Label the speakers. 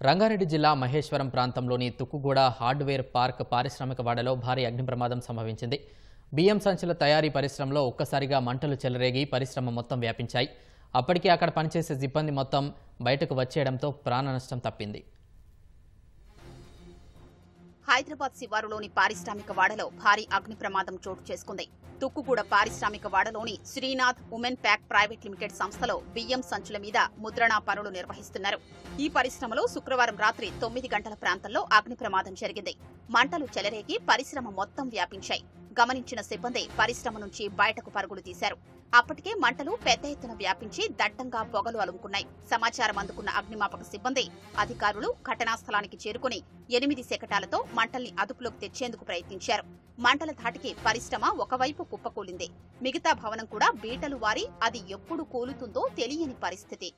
Speaker 1: రంగారెడ్డి జిల్లా మహేశ్వరం ప్రాంతంలోని Tukkuguda hardware park పారిశ్రామిక వాడలో భారీ అగ్ని ప్రమాదం సంభవించింది. బియ్యం సంచుల తయారీ పరిశ్రమలో ఒక్కసారిగా మంటలు చెలరేగి పరిశ్రమ మొత్తం వ్యాపించాయి. అప్పటికే అక్కడ పనిచేసే సిబ్బంది మొత్తం బయటకు వచ్చేయడంతో ప్రాణ నష్టం తప్పింది.
Speaker 2: హైదరాబాద్ శివారులోని పారిశ్రామిక వాడలో భారీ అగ్ని ప్రమాదం చోటు చేసుకుంది. తుక్కుగూడ పారిశ్రామిక వాడలోని Srinath women pack private limited సంస్థలో బియ్యం సంచుల మీద ముద్రణా పనులు నిర్వహిస్తున్నారు. ఈ పరిశ్రమలో శుక్రవారం రాత్రి 9 గంటల ప్రాంతంలో అగ్ని ప్రమాదం జరిగింది. మంటలు చెలరేగి పరిశ్రమ మొత్తం వ్యాపించాయి. గమనించిన సిబ్బంది పరిశ్రమ నుంచి బయటకు పరుగులు తీశారు. అప్పటికే మంటలు పెద్ద ఎత్తున వ్యాపించి దట్టంగా పొగలు అలుముకున్నాయి. సమాచారం అందుకున్న అగ్నిమాపక సిబ్బంది అధికారులు ఘటనా స్థలానికి చేరుకుని 8 శకటాలతో మంటల్ని అదుపులోకి తెచ్చేందుకు ప్రయత్నించారు. మంటల ధాటికి పరిశ్రమ ఒకవైపు కుప్పకూలింది. మిగతా భవనం కూడా బీటలు వారి అది ఎప్పుడు కూలుతుందో తెలియని పరిస్థితి.